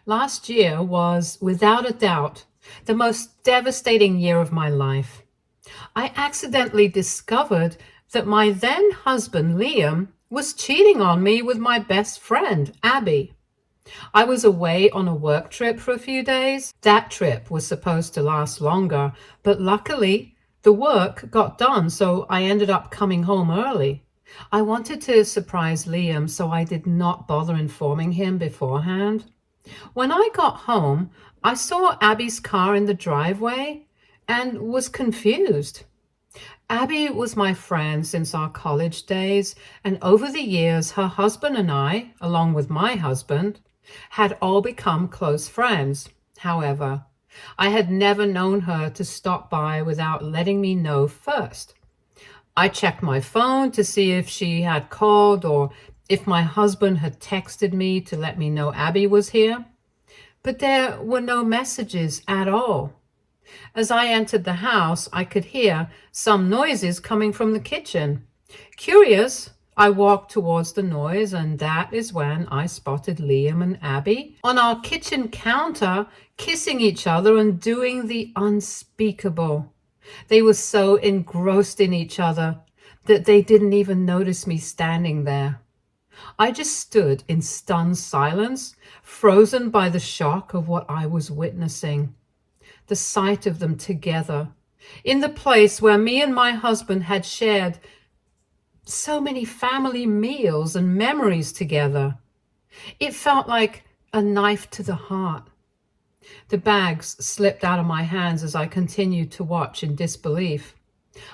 Last year was, without a doubt, the most devastating year of my life. I accidentally discovered that my then husband, Liam, was cheating on me with my best friend, Abby. I was away on a work trip for a few days. That trip was supposed to last longer, but luckily the work got done, so I ended up coming home early. I wanted to surprise Liam, so I did not bother informing him beforehand. When I got home, I saw Abby's car in the driveway and was confused. Abby was my friend since our college days, and over the years, her husband and I, along with my husband, had all become close friends. However, I had never known her to stop by without letting me know first. I checked my phone to see if she had called or if my husband had texted me to let me know Abby was here, but there were no messages at all. As I entered the house, I could hear some noises coming from the kitchen. Curious, I walked towards the noise, and that is when I spotted Liam and Abby on our kitchen counter, kissing each other and doing the unspeakable. They were so engrossed in each other that they didn't even notice me standing there. I just stood in stunned silence, frozen by the shock of what I was witnessing. The sight of them together, in the place where me and my husband had shared so many family meals and memories together. It felt like a knife to the heart. The bags slipped out of my hands as I continued to watch in disbelief.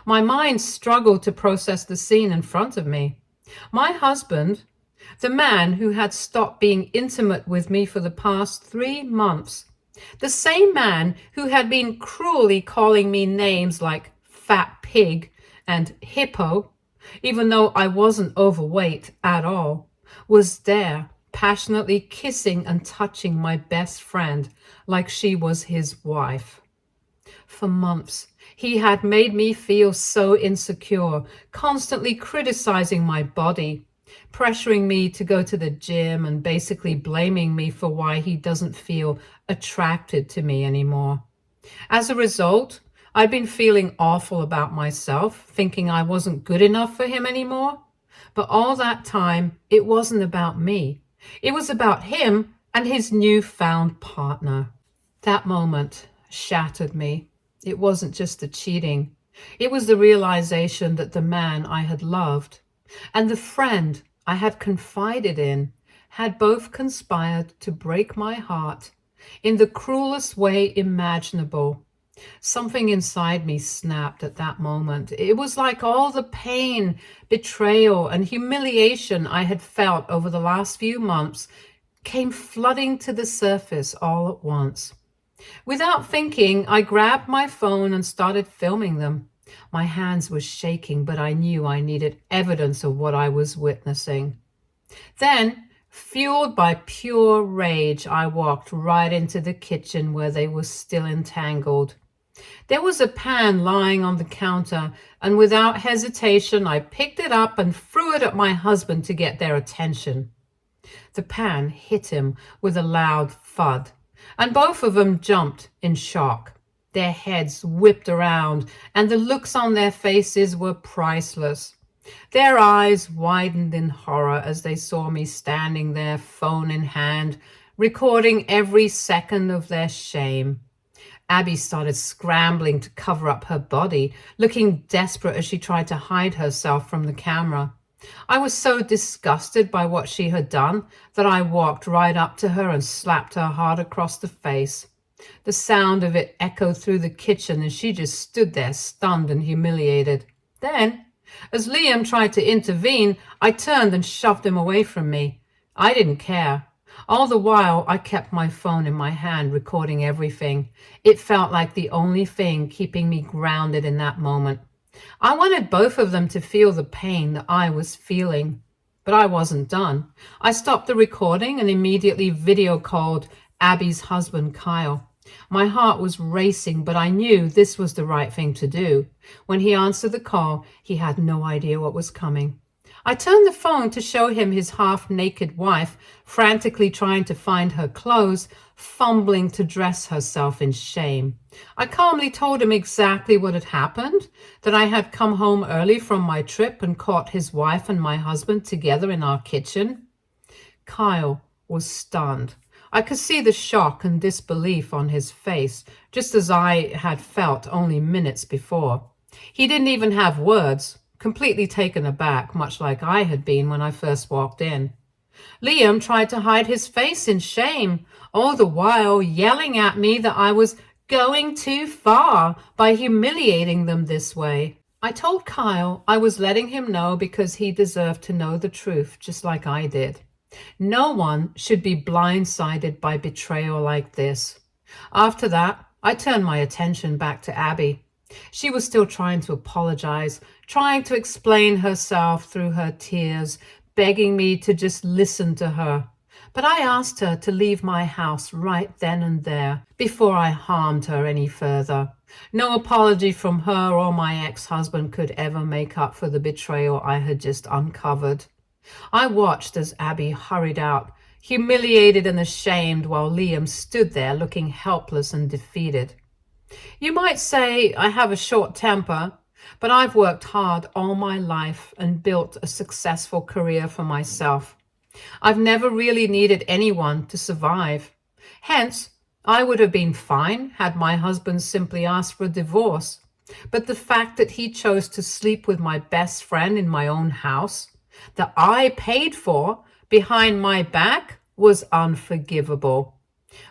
My mind struggled to process the scene in front of me. My husband, the man who had stopped being intimate with me for the past 3 months, the same man who had been cruelly calling me names like fat pig and hippo, even though I wasn't overweight at all, was there, passionately kissing and touching my best friend like she was his wife. For months, he had made me feel so insecure, constantly criticizing my body, pressuring me to go to the gym and basically blaming me for why he doesn't feel attracted to me anymore. As a result, I'd been feeling awful about myself, thinking I wasn't good enough for him anymore. But all that time, it wasn't about me. It was about him and his newfound partner. That moment shattered me. It wasn't just the cheating. It was the realization that the man I had loved and the friend I had confided in had both conspired to break my heart in the cruelest way imaginable. Something inside me snapped at that moment. It was like all the pain, betrayal, and humiliation I had felt over the last few months came flooding to the surface all at once. Without thinking, I grabbed my phone and started filming them. My hands were shaking, but I knew I needed evidence of what I was witnessing. Then, fueled by pure rage, I walked right into the kitchen where they were still entangled. There was a pan lying on the counter, and without hesitation, I picked it up and threw it at my husband to get their attention. The pan hit him with a loud thud, and both of them jumped in shock. Their heads whipped around, and the looks on their faces were priceless. Their eyes widened in horror as they saw me standing there, phone in hand, recording every second of their shame. Abby started scrambling to cover up her body, looking desperate as she tried to hide herself from the camera. I was so disgusted by what she had done that I walked right up to her and slapped her hard across the face. The sound of it echoed through the kitchen, and she just stood there stunned and humiliated. Then, as Liam tried to intervene, I turned and shoved him away from me. I didn't care. All the while, I kept my phone in my hand, recording everything. It felt like the only thing keeping me grounded in that moment. I wanted both of them to feel the pain that I was feeling. But I wasn't done. I stopped the recording and immediately video called Abby's husband, Kyle. My heart was racing, but I knew this was the right thing to do. When he answered the call, he had no idea what was coming. I turned the phone to show him his half-naked wife, frantically trying to find her clothes, fumbling to dress herself in shame. I calmly told him exactly what had happened, that I had come home early from my trip and caught his wife and my husband together in our kitchen. Kyle was stunned. I could see the shock and disbelief on his face, just as I had felt only minutes before. He didn't even have words, completely taken aback, much like I had been when I first walked in. Liam tried to hide his face in shame, all the while yelling at me that I was going too far by humiliating them this way. I told Kyle I was letting him know because he deserved to know the truth, just like I did. No one should be blindsided by betrayal like this. After that, I turned my attention back to Abby. She was still trying to apologize, trying to explain herself through her tears, begging me to just listen to her. But I asked her to leave my house right then and there before I harmed her any further. No apology from her or my ex-husband could ever make up for the betrayal I had just uncovered. I watched as Abby hurried out, humiliated and ashamed, while Liam stood there looking helpless and defeated. You might say I have a short temper, but I've worked hard all my life and built a successful career for myself. I've never really needed anyone to survive. Hence, I would have been fine had my husband simply asked for a divorce. But the fact that he chose to sleep with my best friend in my own house, that I paid for behind my back, was unforgivable.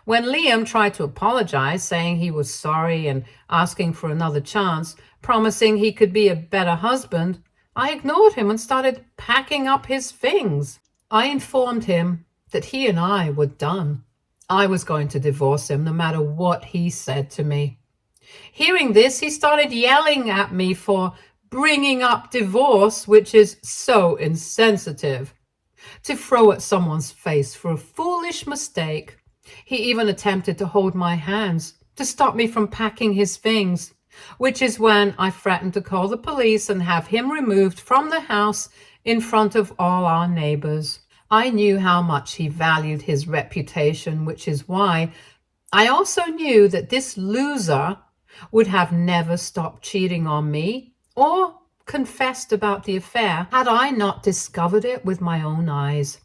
When Liam tried to apologize, saying he was sorry and asking for another chance, promising he could be a better husband, I ignored him and started packing up his things. I informed him that he and I were done. I was going to divorce him no matter what he said to me. Hearing this, he started yelling at me for bringing up divorce, which is so insensitive. To throw at someone's face for a foolish mistake. He even attempted to hold my hands to stop me from packing his things, which is when I threatened to call the police and have him removed from the house in front of all our neighbors. I knew how much he valued his reputation, which is why I also knew that this loser would have never stopped cheating on me or confessed about the affair had I not discovered it with my own eyes.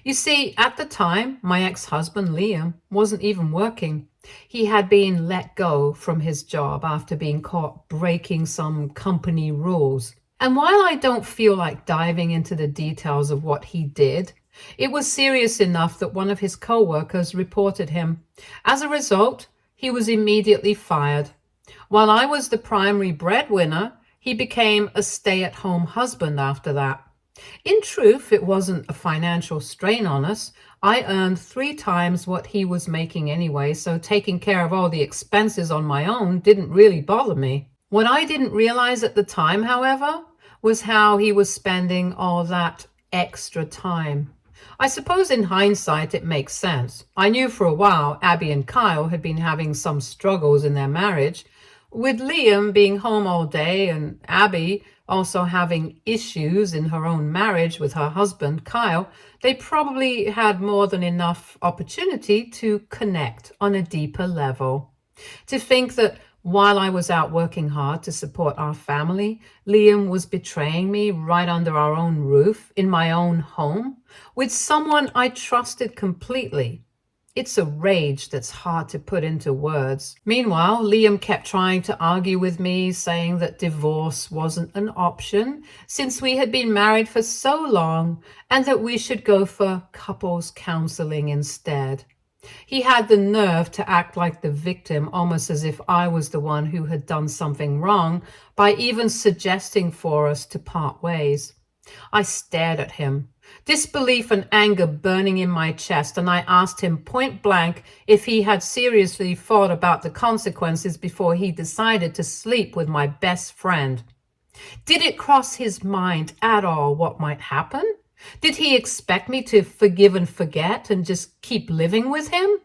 You see, at the time, my ex-husband Liam wasn't even working. He had been let go from his job after being caught breaking some company rules. And while I don't feel like diving into the details of what he did, it was serious enough that one of his co-workers reported him. As a result, he was immediately fired. While I was the primary breadwinner, he became a stay-at-home husband after that. In truth, it wasn't a financial strain on us. I earned 3 times what he was making anyway, so taking care of all the expenses on my own didn't really bother me. What I didn't realize at the time, however, was how he was spending all that extra time. I suppose in hindsight it makes sense. I knew for a while Abby and Kyle had been having some struggles in their marriage, with Liam being home all day and Abby also having issues in her own marriage with her husband, Kyle. They probably had more than enough opportunity to connect on a deeper level. To think that while I was out working hard to support our family, Liam was betraying me right under our own roof, in my own home, with someone I trusted completely. It's a rage that's hard to put into words. Meanwhile, Liam kept trying to argue with me, saying that divorce wasn't an option since we had been married for so long and that we should go for couples counseling instead. He had the nerve to act like the victim, almost as if I was the one who had done something wrong, by even suggesting for us to part ways. I stared at him, disbelief and anger burning in my chest, and I asked him point blank if he had seriously thought about the consequences before he decided to sleep with my best friend. Did it cross his mind at all what might happen? Did he expect me to forgive and forget and just keep living with him?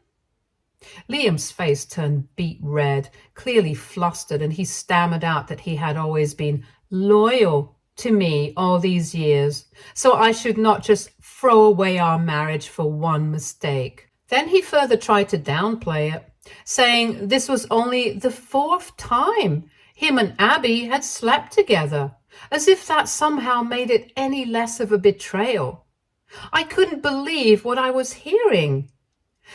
Liam's face turned beet red, clearly flustered, and he stammered out that he had always been loyal to me all these years, so I should not just throw away our marriage for one mistake. Then he further tried to downplay it, saying this was only the 4th time him and Abby had slept together, as if that somehow made it any less of a betrayal. I couldn't believe what I was hearing.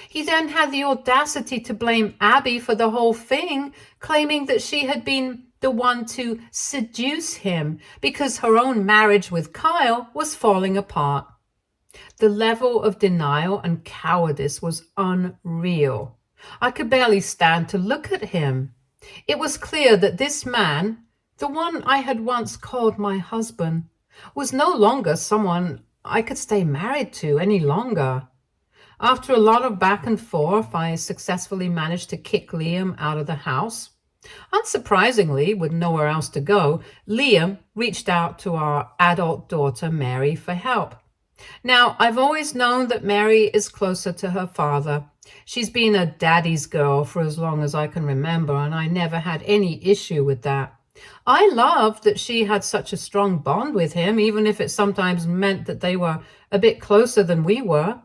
He then had the audacity to blame Abby for the whole thing, claiming that she had been the one to seduce him because her own marriage with Kyle was falling apart. The level of denial and cowardice was unreal. I could barely stand to look at him. It was clear that this man, the one I had once called my husband, was no longer someone I could stay married to any longer. After a lot of back and forth, I successfully managed to kick Liam out of the house. Unsurprisingly, with nowhere else to go, Liam reached out to our adult daughter, Mary, for help. Now, I've always known that Mary is closer to her father. She's been a daddy's girl for as long as I can remember, and I never had any issue with that. I loved that she had such a strong bond with him, even if it sometimes meant that they were a bit closer than we were.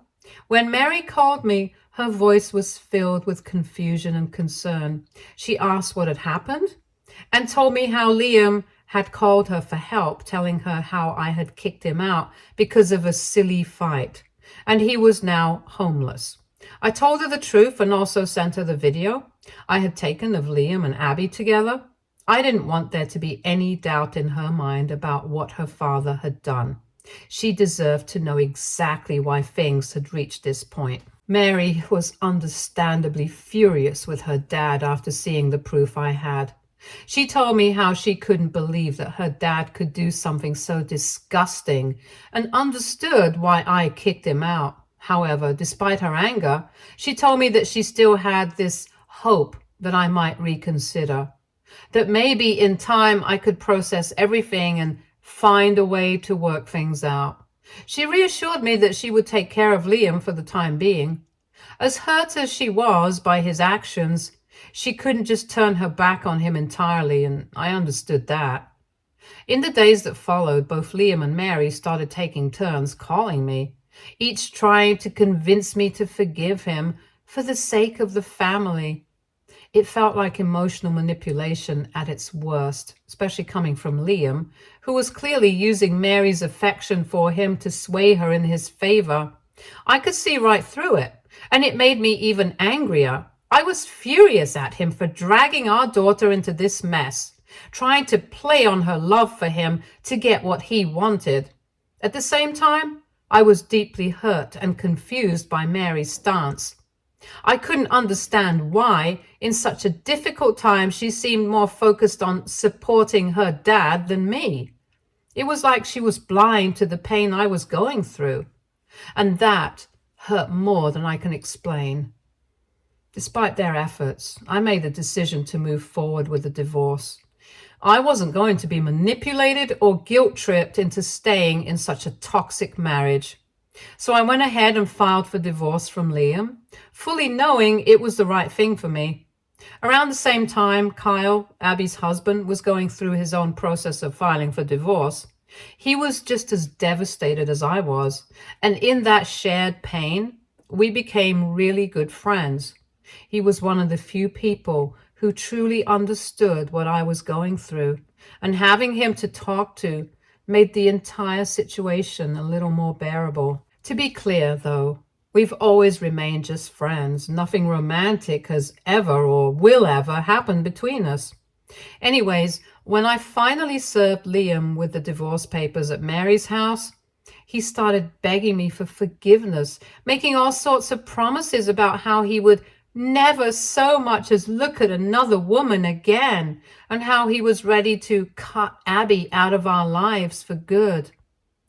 When Mary called me, her voice was filled with confusion and concern. She asked what had happened and told me how Liam had called her for help, telling her how I had kicked him out because of a silly fight, and he was now homeless. I told her the truth and also sent her the video I had taken of Liam and Abby together. I didn't want there to be any doubt in her mind about what her father had done. She deserved to know exactly why things had reached this point. Mary was understandably furious with her dad after seeing the proof I had. She told me how she couldn't believe that her dad could do something so disgusting and understood why I kicked him out. However, despite her anger, she told me that she still had this hope that I might reconsider, that maybe in time I could process everything and find a way to work things out. She reassured me that she would take care of Liam for the time being. As hurt as she was by his actions, she couldn't just turn her back on him entirely, and I understood that. In the days that followed, both Liam and Mary started taking turns calling me, each trying to convince me to forgive him for the sake of the family. It felt like emotional manipulation at its worst, especially coming from Liam, who was clearly using Mary's affection for him to sway her in his favor. I could see right through it, and it made me even angrier. I was furious at him for dragging our daughter into this mess, trying to play on her love for him to get what he wanted. At the same time, I was deeply hurt and confused by Mary's stance. I couldn't understand why, in such a difficult time, she seemed more focused on supporting her dad than me. It was like she was blind to the pain I was going through, and that hurt more than I can explain. Despite their efforts, I made the decision to move forward with the divorce. I wasn't going to be manipulated or guilt-tripped into staying in such a toxic marriage. So I went ahead and filed for divorce from Liam, fully knowing it was the right thing for me. Around the same time, Kyle, Abby's husband, was going through his own process of filing for divorce. He was just as devastated as I was, and in that shared pain, we became really good friends. He was one of the few people who truly understood what I was going through, and having him to talk to made the entire situation a little more bearable. To be clear, though, we've always remained just friends. Nothing romantic has ever or will ever happen between us. Anyways, when I finally served Liam with the divorce papers at Mary's house, he started begging me for forgiveness, making all sorts of promises about how he would never so much as look at another woman again, and how he was ready to cut Abby out of our lives for good.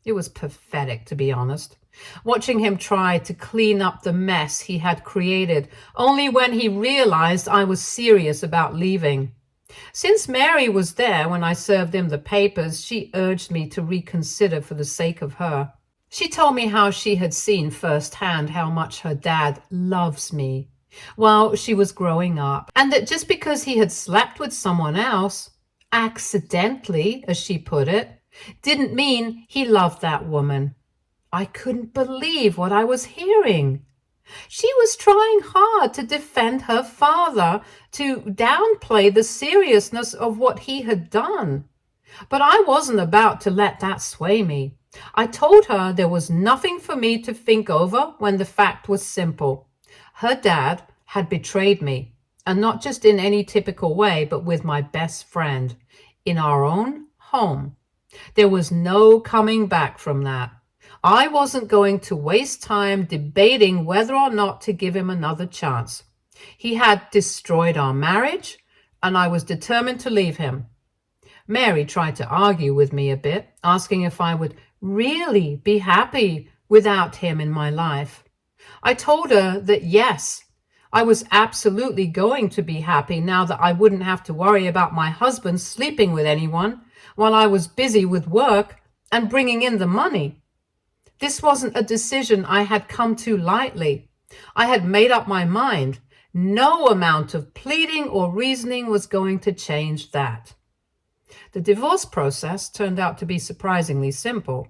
It was pathetic, to be honest, watching him try to clean up the mess he had created, only when he realized I was serious about leaving. Since Mary was there when I served him the papers, she urged me to reconsider for the sake of her. She told me how she had seen firsthand how much her dad loves me while she was growing up, and that just because he had slept with someone else, accidentally, as she put it, didn't mean he loved that woman. I couldn't believe what I was hearing. She was trying hard to defend her father, to downplay the seriousness of what he had done. But I wasn't about to let that sway me. I told her there was nothing for me to think over when the fact was simple. Her dad had betrayed me, and not just in any typical way, but with my best friend, in our own home. There was no coming back from that. I wasn't going to waste time debating whether or not to give him another chance. He had destroyed our marriage, and I was determined to leave him. Mary tried to argue with me a bit, asking if I would really be happy without him in my life. I told her that yes, I was absolutely going to be happy now that I wouldn't have to worry about my husband sleeping with anyone while I was busy with work and bringing in the money. This wasn't a decision I had come to lightly. I had made up my mind. No amount of pleading or reasoning was going to change that. The divorce process turned out to be surprisingly simple.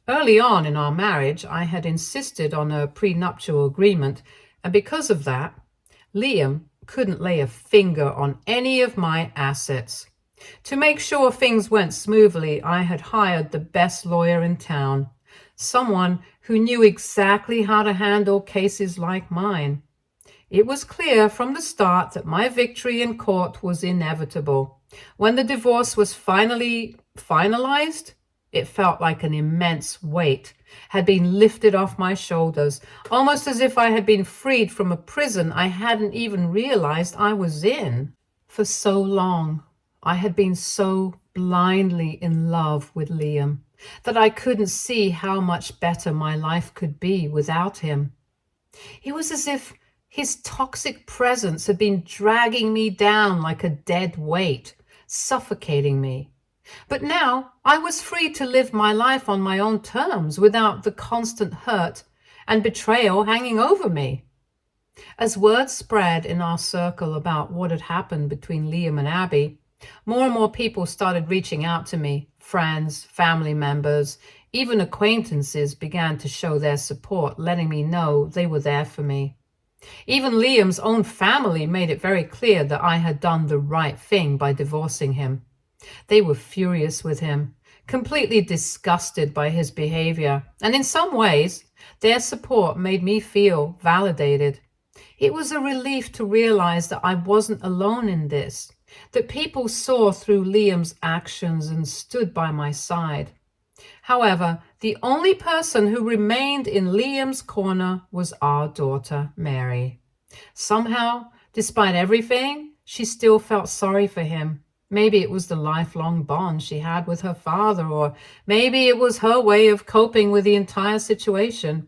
Early on in our marriage, I had insisted on a prenuptial agreement, and because of that, Liam couldn't lay a finger on any of my assets. To make sure things went smoothly, I had hired the best lawyer in town, someone who knew exactly how to handle cases like mine. It was clear from the start that my victory in court was inevitable. When the divorce was finally finalized, it felt like an immense weight had been lifted off my shoulders, almost as if I had been freed from a prison I hadn't even realized I was in. For so long, I had been so blindly in love with Liam that I couldn't see how much better my life could be without him. It was as if his toxic presence had been dragging me down like a dead weight, suffocating me. But now I was free to live my life on my own terms without the constant hurt and betrayal hanging over me. As word spread in our circle about what had happened between Liam and Abby, more and more people started reaching out to me. Friends, family members, even acquaintances began to show their support, letting me know they were there for me. Even Liam's own family made it very clear that I had done the right thing by divorcing him. They were furious with him, completely disgusted by his behavior, and in some ways, their support made me feel validated. It was a relief to realize that I wasn't alone in this, that people saw through Liam's actions and stood by my side. However, the only person who remained in Liam's corner was our daughter, Mary. Somehow, despite everything, she still felt sorry for him. Maybe it was the lifelong bond she had with her father, or maybe it was her way of coping with the entire situation.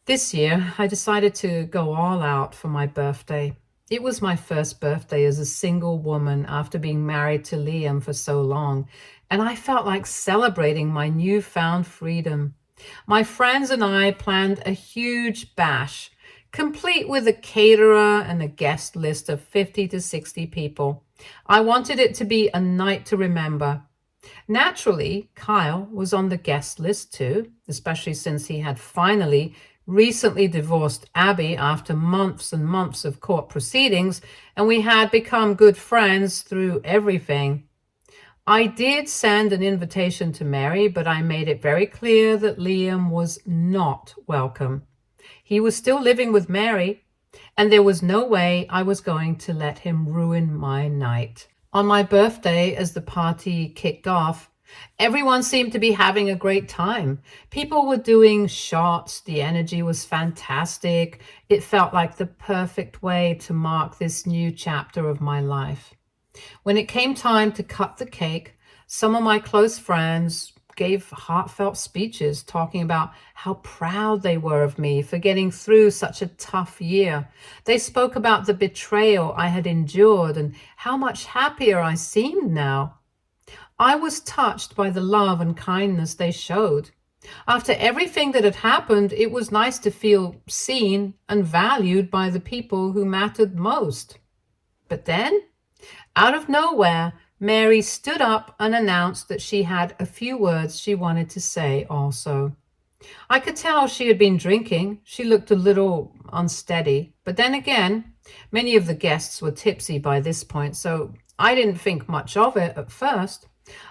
This year, I decided to go all out for my birthday. It was my first birthday as a single woman after being married to Liam for so long, and I felt like celebrating my newfound freedom. My friends and I planned a huge bash, complete with a caterer and a guest list of 50 to 60 people. I wanted it to be a night to remember. Naturally, Kyle was on the guest list too, especially since he had finally recently divorced Abby after months and months of court proceedings, and we had become good friends through everything. I did send an invitation to Mary, but I made it very clear that Liam was not welcome. He was still living with Mary, and there was no way I was going to let him ruin my night. On my birthday, as the party kicked off, everyone seemed to be having a great time. People were doing shots. The energy was fantastic. It felt like the perfect way to mark this new chapter of my life. When it came time to cut the cake, some of my close friends gave heartfelt speeches talking about how proud they were of me for getting through such a tough year. They spoke about the betrayal I had endured and how much happier I seemed now. I was touched by the love and kindness they showed. After everything that had happened, it was nice to feel seen and valued by the people who mattered most. But then, out of nowhere, Mary stood up and announced that she had a few words she wanted to say also. I could tell she had been drinking. She looked a little unsteady. But then again, many of the guests were tipsy by this point, so I didn't think much of it at first.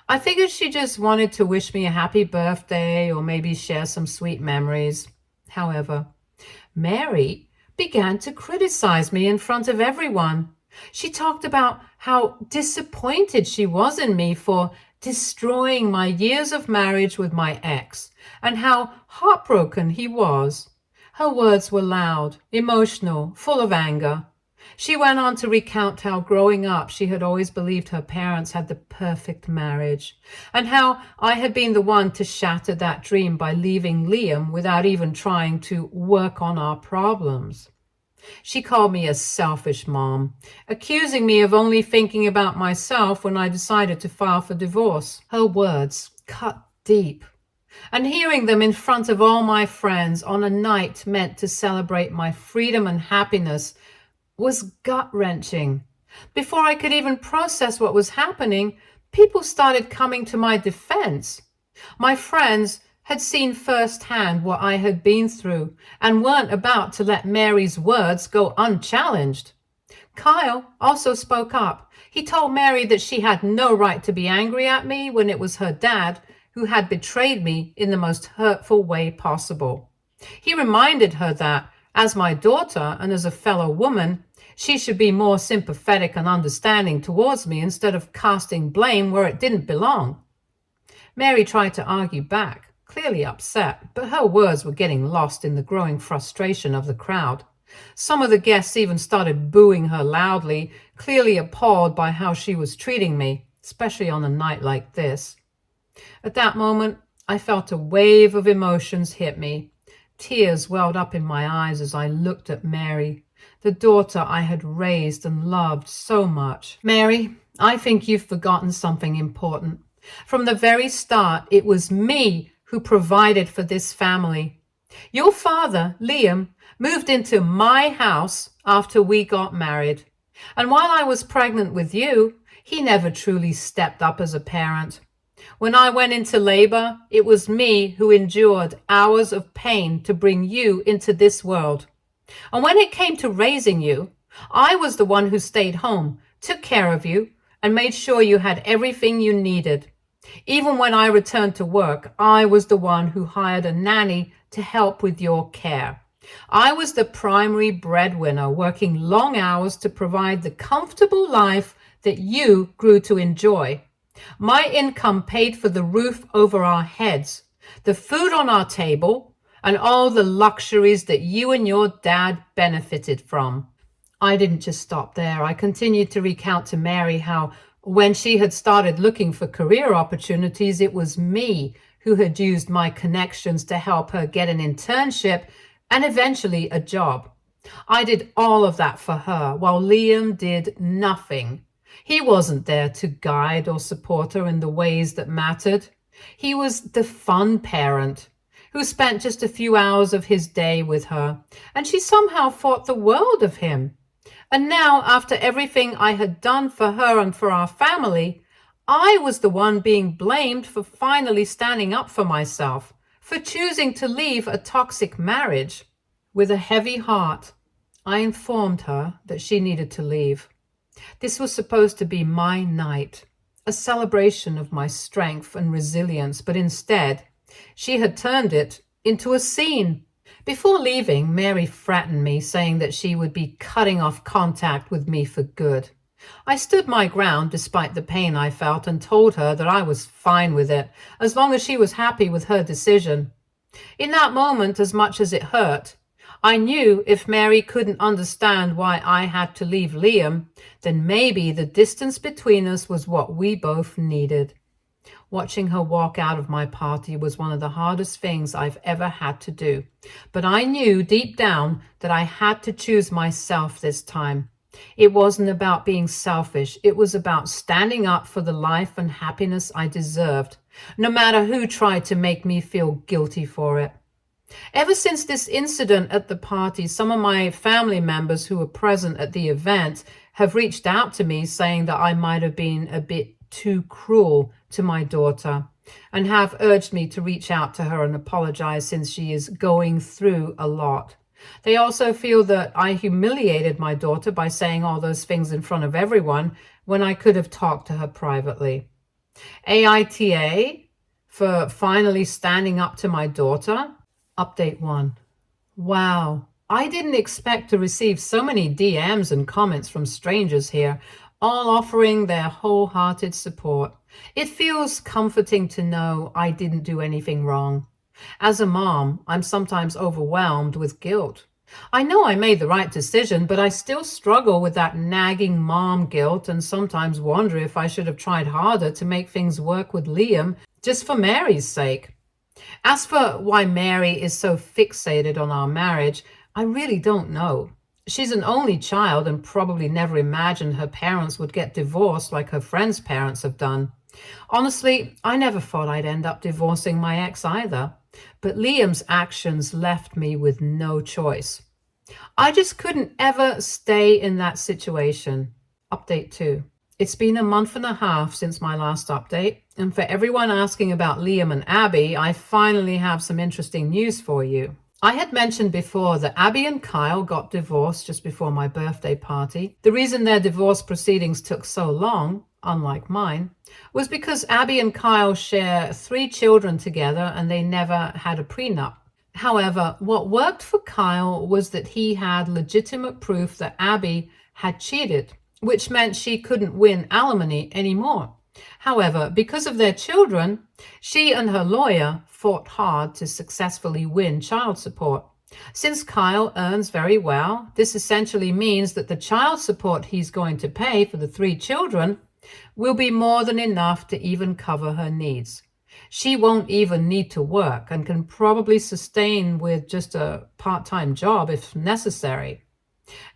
I figured she just wanted to wish me a happy birthday or maybe share some sweet memories. However, Mary began to criticize me in front of everyone. She talked about how disappointed she was in me for destroying my years of marriage with my ex, and how heartbroken he was. Her words were loud, emotional, full of anger. She went on to recount how growing up she had always believed her parents had the perfect marriage, and how I had been the one to shatter that dream by leaving Liam without even trying to work on our problems. She called me a selfish mom, accusing me of only thinking about myself when I decided to file for divorce. Her words cut deep, and hearing them in front of all my friends on a night meant to celebrate my freedom and happiness was gut-wrenching. Before I could even process what was happening, people started coming to my defense. My friends had seen firsthand what I had been through and weren't about to let Mary's words go unchallenged. Kyle also spoke up. He told Mary that she had no right to be angry at me when it was her dad who had betrayed me in the most hurtful way possible. He reminded her that, as my daughter and as a fellow woman, she should be more sympathetic and understanding towards me instead of casting blame where it didn't belong. Mary tried to argue back, clearly upset, but her words were getting lost in the growing frustration of the crowd. Some of the guests even started booing her loudly, clearly appalled by how she was treating me, especially on a night like this. At that moment, I felt a wave of emotions hit me. Tears welled up in my eyes as I looked at Mary, the daughter I had raised and loved so much. Mary, I think you've forgotten something important. From the very start, it was me who provided for this family. Your father, Liam, moved into my house after we got married. And while I was pregnant with you, he never truly stepped up as a parent. When I went into labor, it was me who endured hours of pain to bring you into this world. And when it came to raising you, I was the one who stayed home, took care of you, and made sure you had everything you needed. Even when I returned to work, I was the one who hired a nanny to help with your care. I was the primary breadwinner, working long hours to provide the comfortable life that you grew to enjoy. My income paid for the roof over our heads, the food on our table, and all the luxuries that you and your dad benefited from. I didn't just stop there. I continued to recount to Mary how when she had started looking for career opportunities, it was me who had used my connections to help her get an internship and eventually a job. I did all of that for her, while Liam did nothing. He wasn't there to guide or support her in the ways that mattered. He was the fun parent who spent just a few hours of his day with her, and she somehow thought the world of him. And now, after everything I had done for her and for our family, I was the one being blamed for finally standing up for myself, for choosing to leave a toxic marriage. With a heavy heart, I informed her that she needed to leave. This was supposed to be my night, a celebration of my strength and resilience, but instead, she had turned it into a scene. Before leaving, Mary threatened me, saying that she would be cutting off contact with me for good. I stood my ground despite the pain I felt and told her that I was fine with it, as long as she was happy with her decision. In that moment, as much as it hurt, I knew if Mary couldn't understand why I had to leave Liam, then maybe the distance between us was what we both needed. Watching her walk out of my party was one of the hardest things I've ever had to do. But I knew deep down that I had to choose myself this time. It wasn't about being selfish. It was about standing up for the life and happiness I deserved, no matter who tried to make me feel guilty for it. Ever since this incident at the party, some of my family members who were present at the event have reached out to me saying that I might have been a bit too cruel to my daughter and have urged me to reach out to her and apologize since she is going through a lot. They also feel that I humiliated my daughter by saying all those things in front of everyone when I could have talked to her privately. AITA for finally standing up to my daughter. Update 1. Wow, I didn't expect to receive so many DMs and comments from strangers here, all offering their wholehearted support. It feels comforting to know I didn't do anything wrong. As a mom, I'm sometimes overwhelmed with guilt. I know I made the right decision, but I still struggle with that nagging mom guilt and sometimes wonder if I should have tried harder to make things work with Liam just for Mary's sake. As for why Mary is so fixated on our marriage, I really don't know. She's an only child and probably never imagined her parents would get divorced like her friends' parents have done. Honestly, I never thought I'd end up divorcing my ex either, but Liam's actions left me with no choice. I just couldn't ever stay in that situation. Update 2. It's been a month and a half since my last update, and for everyone asking about Liam and Abby, I finally have some interesting news for you. I had mentioned before that Abby and Kyle got divorced just before my birthday party. The reason their divorce proceedings took so long, unlike mine, was because Abby and Kyle share 3 children together and they never had a prenup. However, what worked for Kyle was that he had legitimate proof that Abby had cheated, which meant she couldn't win alimony anymore. However, because of their children, she and her lawyer fought hard to successfully win child support. Since Kyle earns very well, this essentially means that the child support he's going to pay for the 3 children will be more than enough to even cover her needs. She won't even need to work and can probably sustain with just a part-time job if necessary.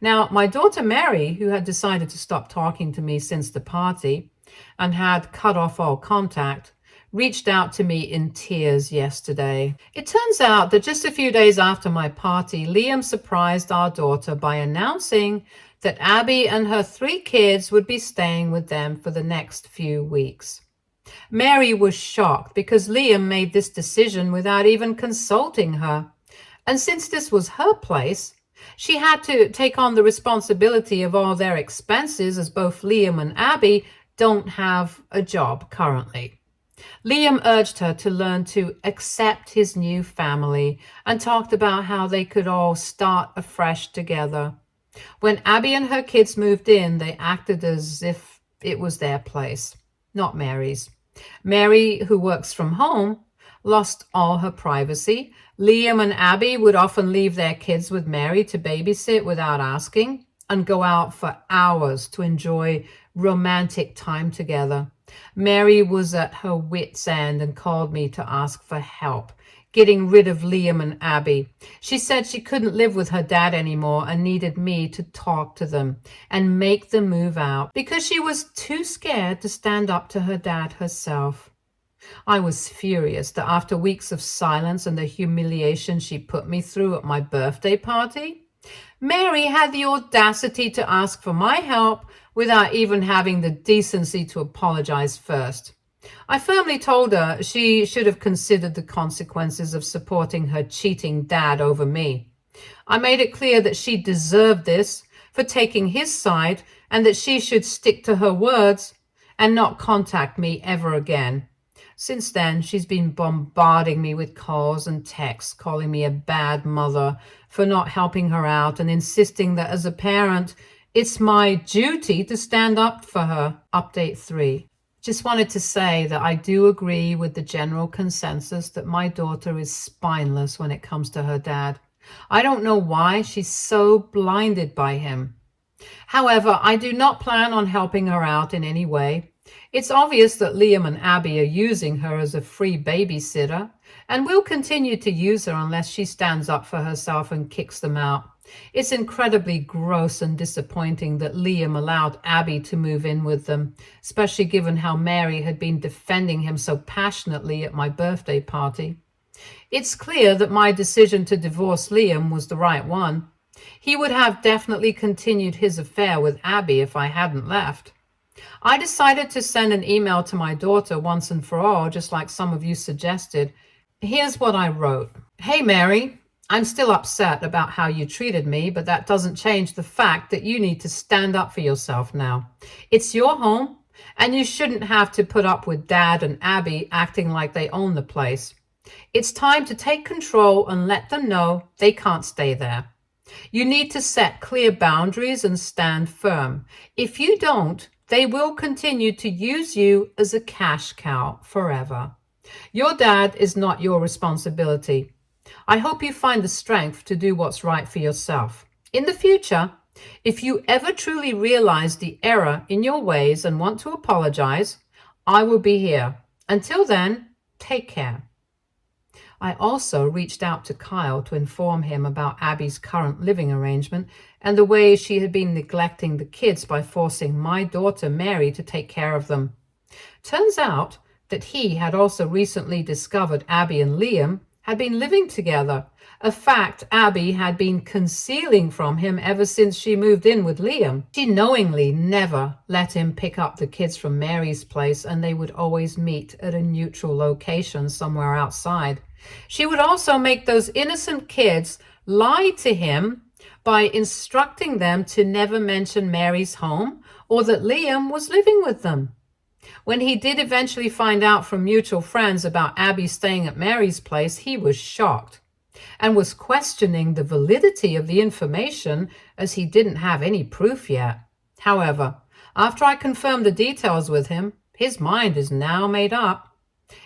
Now, my daughter Mary, who had decided to stop talking to me since the party and had cut off all contact, reached out to me in tears yesterday. It turns out that just a few days after my party, Liam surprised our daughter by announcing that Abby and her 3 kids would be staying with them for the next few weeks. Mary was shocked because Liam made this decision without even consulting her. And since this was her place, she had to take on the responsibility of all their expenses, as both Liam and Abby don't have a job currently. Liam urged her to learn to accept his new family and talked about how they could all start afresh together. When Abby and her kids moved in, they acted as if it was their place, not Mary's. Mary, who works from home, lost all her privacy. Liam and Abby would often leave their kids with Mary to babysit without asking and go out for hours to enjoy romantic time together. Mary was at her wit's end and called me to ask for help getting rid of Liam and Abby. She said she couldn't live with her dad anymore and needed me to talk to them and make them move out because she was too scared to stand up to her dad herself. I was furious that after weeks of silence and the humiliation she put me through at my birthday party, Mary had the audacity to ask for my help without even having the decency to apologize first. I firmly told her she should have considered the consequences of supporting her cheating dad over me. I made it clear that she deserved this for taking his side and that she should stick to her words and not contact me ever again. Since then, she's been bombarding me with calls and texts, calling me a bad mother for not helping her out and insisting that as a parent, it's my duty to stand up for her. Update 3. Just wanted to say that I do agree with the general consensus that my daughter is spineless when it comes to her dad. I don't know why she's so blinded by him. However, I do not plan on helping her out in any way. It's obvious that Liam and Abby are using her as a free babysitter and will continue to use her unless she stands up for herself and kicks them out. It's incredibly gross and disappointing that Liam allowed Abby to move in with them, especially given how Mary had been defending him so passionately at my birthday party. It's clear that my decision to divorce Liam was the right one. He would have definitely continued his affair with Abby if I hadn't left. I decided to send an email to my daughter once and for all, just like some of you suggested. Here's what I wrote. Hey, Mary, I'm still upset about how you treated me, but that doesn't change the fact that you need to stand up for yourself now. It's your home, and you shouldn't have to put up with Dad and Abby acting like they own the place. It's time to take control and let them know they can't stay there. You need to set clear boundaries and stand firm. If you don't, they will continue to use you as a cash cow forever. Your dad is not your responsibility. I hope you find the strength to do what's right for yourself. In the future, if you ever truly realize the error in your ways and want to apologize, I will be here. Until then, take care. I also reached out to Kyle to inform him about Abby's current living arrangement and the way she had been neglecting the kids by forcing my daughter Mary to take care of them. Turns out that he had also recently discovered Abby and Liam had been living together, a fact Abby had been concealing from him ever since she moved in with Liam. She knowingly never let him pick up the kids from Mary's place, and they would always meet at a neutral location somewhere outside. She would also make those innocent kids lie to him by instructing them to never mention Mary's home or that Liam was living with them. When he did eventually find out from mutual friends about Abby staying at Mary's place, he was shocked and was questioning the validity of the information as he didn't have any proof yet. However, after I confirmed the details with him, his mind is now made up.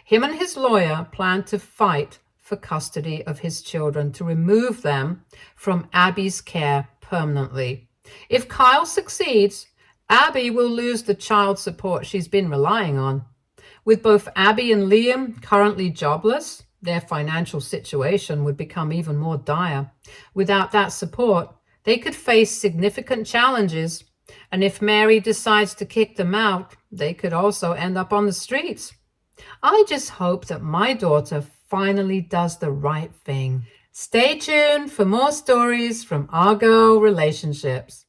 Him and his lawyer plan to fight for custody of his children to remove them from Abby's care permanently. If Kyle succeeds, Abby will lose the child support she's been relying on. With both Abby and Liam currently jobless, their financial situation would become even more dire. Without that support, they could face significant challenges, and if Mary decides to kick them out, they could also end up on the streets. I just hope that my daughter finally does the right thing. Stay tuned for more stories from our girl relationships.